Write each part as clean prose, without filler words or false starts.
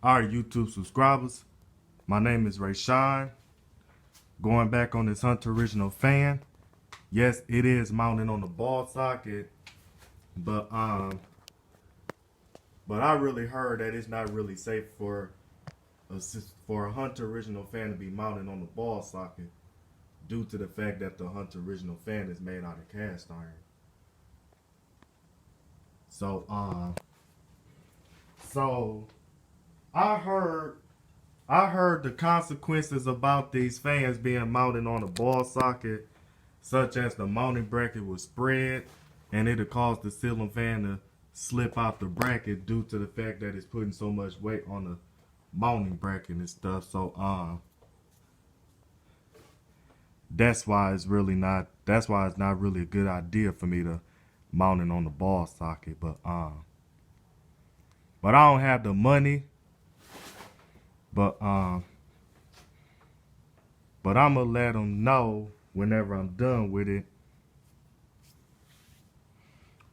Our YouTube subscribers, my name is Rayshawn. Going back on this Monarch Original Fan. Yes, it is mounted on the ball socket, but I really heard that it's not really safe for a Monarch Original Fan to be mounted on the ball socket due to the fact that the Monarch Original Fan is made out of cast iron. So I heard the consequences about these fans being mounted on a ball socket, such as the mounting bracket will spread and it'll cause the ceiling fan to slip out the bracket due to the fact that it's putting so much weight on the mounting bracket and stuff. So that's why it's not really a good idea for me to mount it on the ball socket. But I don't have the money. But I'm gonna let them know whenever I'm done with it.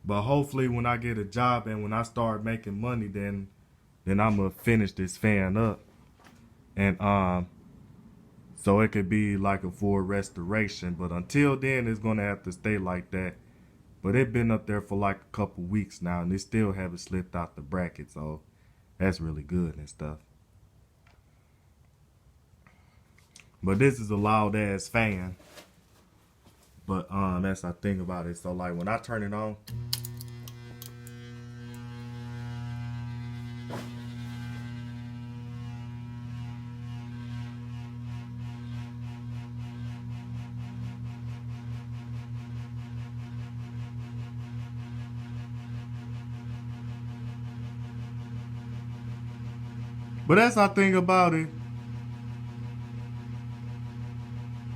But hopefully when I get a job and when I start making money, then I'm gonna finish this fan up. And so it could be like a full restoration. But until then it's gonna have to stay like that. But it's been up there for like a couple weeks now and it still haven't slipped out the bracket, so that's really good and stuff. But this is a loud ass fan. But that's the thing about it. So like when I turn it on, but that's the thing about it.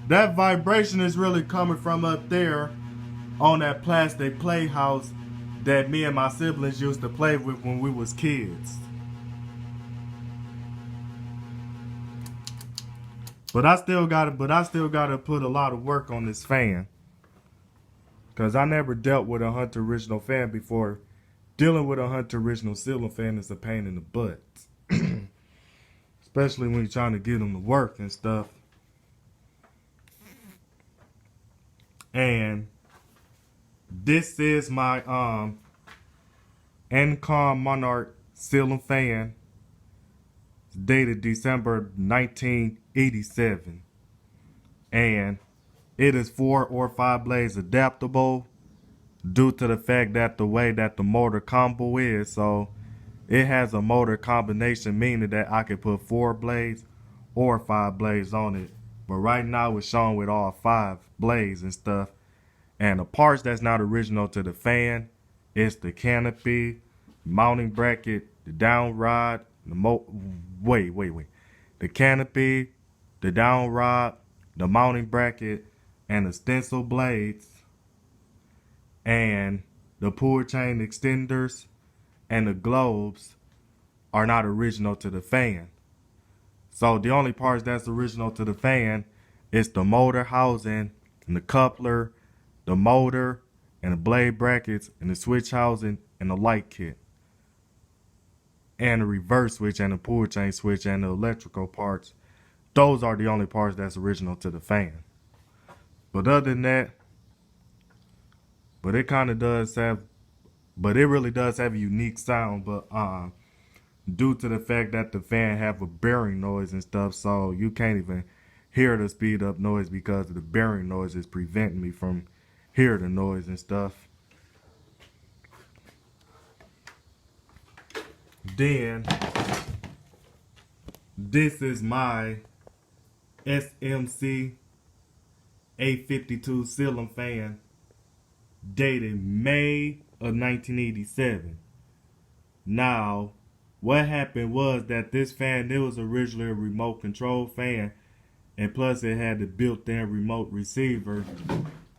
That vibration is really coming from up there on that plastic playhouse that me and my siblings used to play with when we was kids. But I still gotta put a lot of work on this fan. Cause I never dealt with a Monarch Original Fan before. Dealing with a Monarch Original ceiling fan is a pain in the butt. Especially when you're trying to get them to work and stuff. And this is my Encom Monarch ceiling fan. It's dated December 1987. And it is 4 or 5 blades adaptable due to the fact that the way that the motor combo is. So it has a motor combination, meaning that I can put 4 blades or 5 blades on it. But right now it's shown with all 5 blades and stuff. And the parts that's not original to the fan is the canopy, mounting bracket, the down rod, the canopy, the down rod, the mounting bracket, and the stencil blades, and the pull chain extenders and the globes are not original to the fan. So the only parts that's original to the fan is the motor housing and the coupler, the motor and the blade brackets and the switch housing and the light kit. And the reverse switch and the pull chain switch and the electrical parts. Those are the only parts that's original to the fan. But other than that, it really does have a unique sound, but due to the fact that the fan have a bearing noise and stuff, so you can't even hear the speed up noise because the bearing noise is preventing me from hearing the noise and stuff. Then this is my SMC 852 ceiling fan dated May of 1987. Now, what happened was that this fan, it was originally a remote control fan, and plus it had the built-in remote receiver.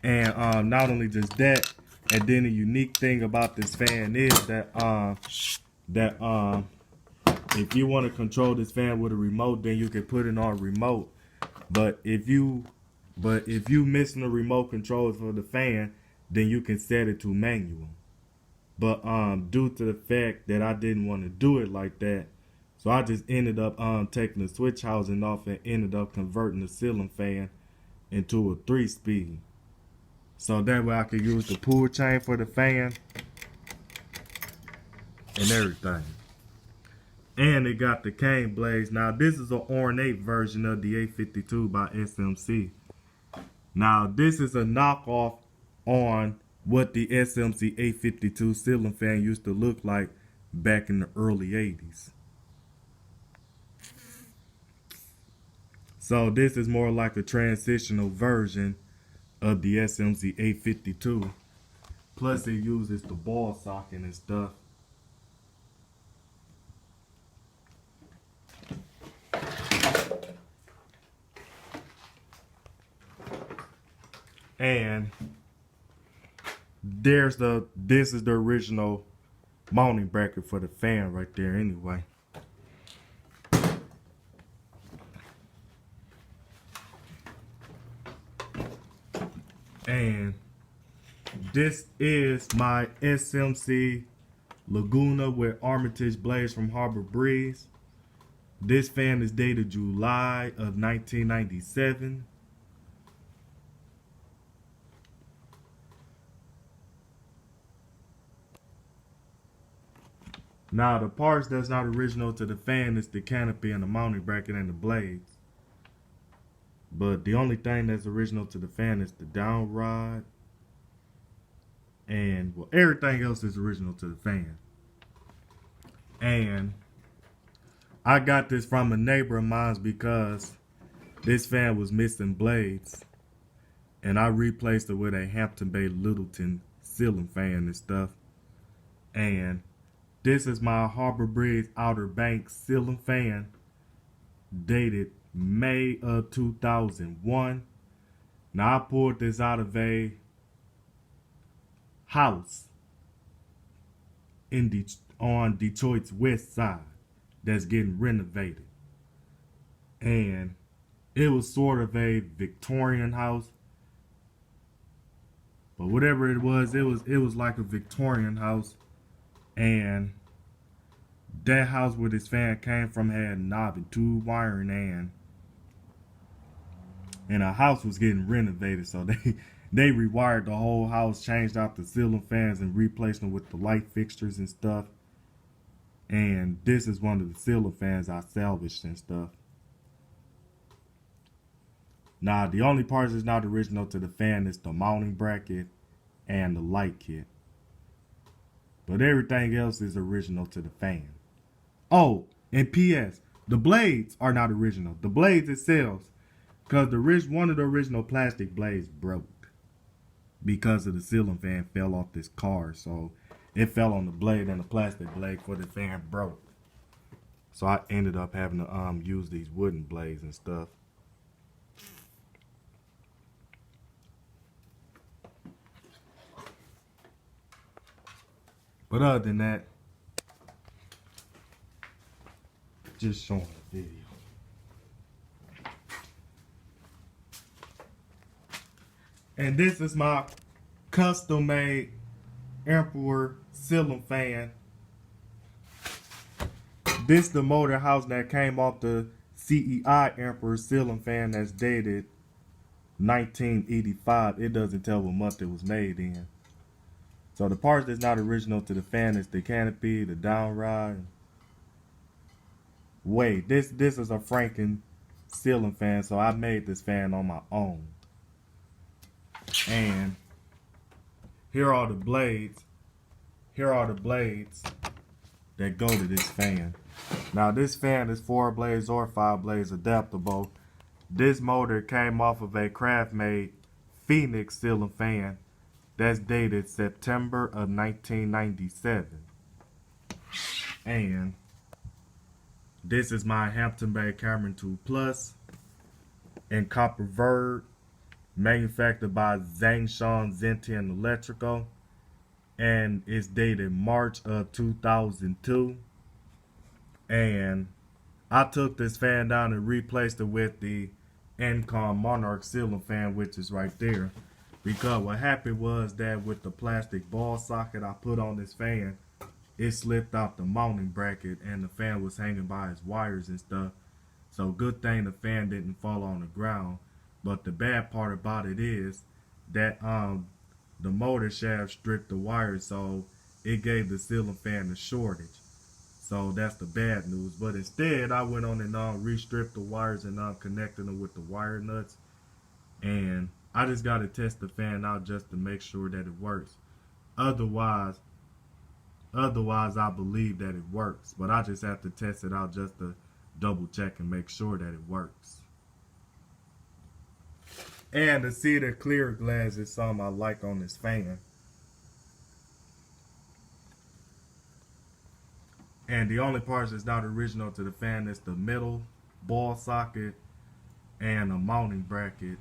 And not only just that, and then the unique thing about this fan is that if you want to control this fan with a remote, then you can put it on remote. But if you missing the remote controls for the fan, then you can set it to manual. But due to the fact that I didn't want to do it like that, So I just ended up taking the switch housing off and ended up converting the ceiling fan into a 3-speed. So that way I could use the pull chain for the fan and everything. And it got the cane blades. Now this is an ornate version of the 852 by SMC. Now this is a knockoff on what the SMC 852 ceiling fan used to look like back in the early 80s. So this is more like a transitional version of the SMC 852. Plus it uses the ball socket and stuff. And this is the original mounting bracket for the fan right there anyway. And this is my SMC Laguna with Armitage blades from Harbor Breeze. This fan is dated July of 1997. Now the parts that's not original to the fan is the canopy and the mounting bracket and the blades. But the only thing that's original to the fan is the down rod. And well, everything else is original to the fan. And I got this from a neighbor of mine because this fan was missing blades. And I replaced it with a Hampton Bay Littleton ceiling fan and stuff. And this is my Harbor Breeze Outer Banks ceiling fan, dated May of 2001. Now I pulled this out of a house in on Detroit's west side that's getting renovated. And it was sort of a Victorian house. But whatever it was like a Victorian house. And that house where this fan came from had knob and tube wiring, and a house was getting renovated, so they rewired the whole house, changed out the ceiling fans and replaced them with the light fixtures and stuff. And this is one of the ceiling fans I salvaged and stuff. Now the only parts that's not original to the fan is the mounting bracket and the light kit. But everything else is original to the fan. Oh, and P.S. the blades are not original. The blades itself, because one of the original plastic blades broke because of the ceiling fan fell off this car. So it fell on the blade and the plastic blade for the fan broke. So I ended up having to use these wooden blades and stuff. But other than that, just showing the video. And this is my custom made Emperor ceiling fan. This is the motor house that came off the CEI Emperor ceiling fan that's dated 1985. It doesn't tell what month it was made in. So the parts that's not original to the fan is the canopy, the down rod. Wait, this is a Franken ceiling fan, so I made this fan on my own. And here are the blades. Here are the blades that go to this fan. Now this fan is 4 blades or 5 blades adaptable. This motor came off of a craft-made Phoenix ceiling fan that's dated September of 1997. And this is my Hampton Bay Cameron 2 Plus in copper verd, manufactured by Zangshan Zentian Electrical, and it's dated March of 2002. And I took this fan down and replaced it with the Encom Monarch ceiling fan, which is right there. Because what happened was that with the plastic ball socket I put on this fan, it slipped out the mounting bracket and the fan was hanging by its wires and stuff. So good thing the fan didn't fall on the ground. But the bad part about it is that the motor shaft stripped the wires, so it gave the ceiling fan a shortage. So that's the bad news. But instead, I went on and re-stripped the wires and connected them with the wire nuts. And I just got to test the fan out just to make sure that it works. Otherwise, I believe that it works. But I just have to test it out just to double check and make sure that it works. And to see the clear glass is something I like on this fan. And the only parts that's not original to the fan is the middle ball socket and a mounting bracket.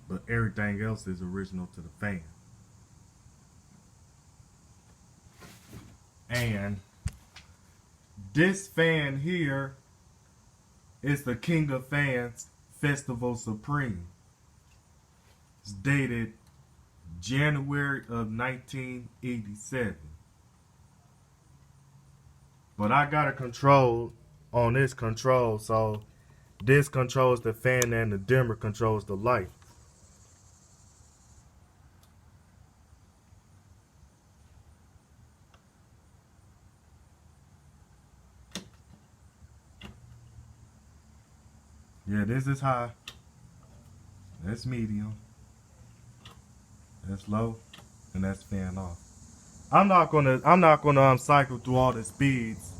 But everything else is original to the fan. And this fan here is the King of Fans Festival Supreme. It's dated January of 1987. But I got a control on this control, so this controls the fan and the dimmer controls the light. Yeah, this is high. That's medium. That's low, and that's fan off. I'm not gonna cycle through all the speeds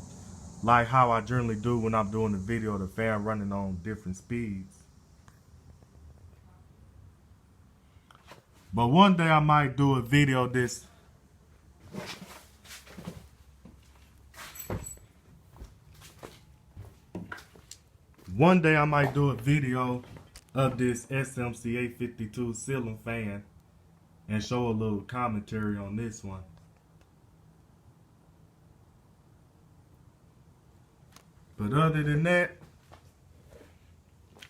like how I generally do when I'm doing the video of the fan running on different speeds. But one day I might do a video this. One day I might do a video of this SMC 852 ceiling fan and show a little commentary on this one. But other than that,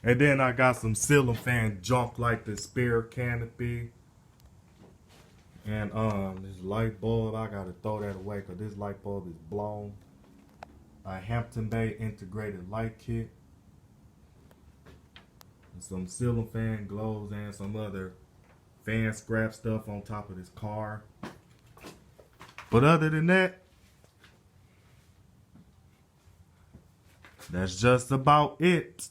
and then I got some ceiling fan junk like the spare canopy and this light bulb. I gotta throw that away because this light bulb is blown. A Hampton Bay integrated light kit. Some ceiling fan glows and some other fan scrap stuff on top of this car. But other than that, that's just about it.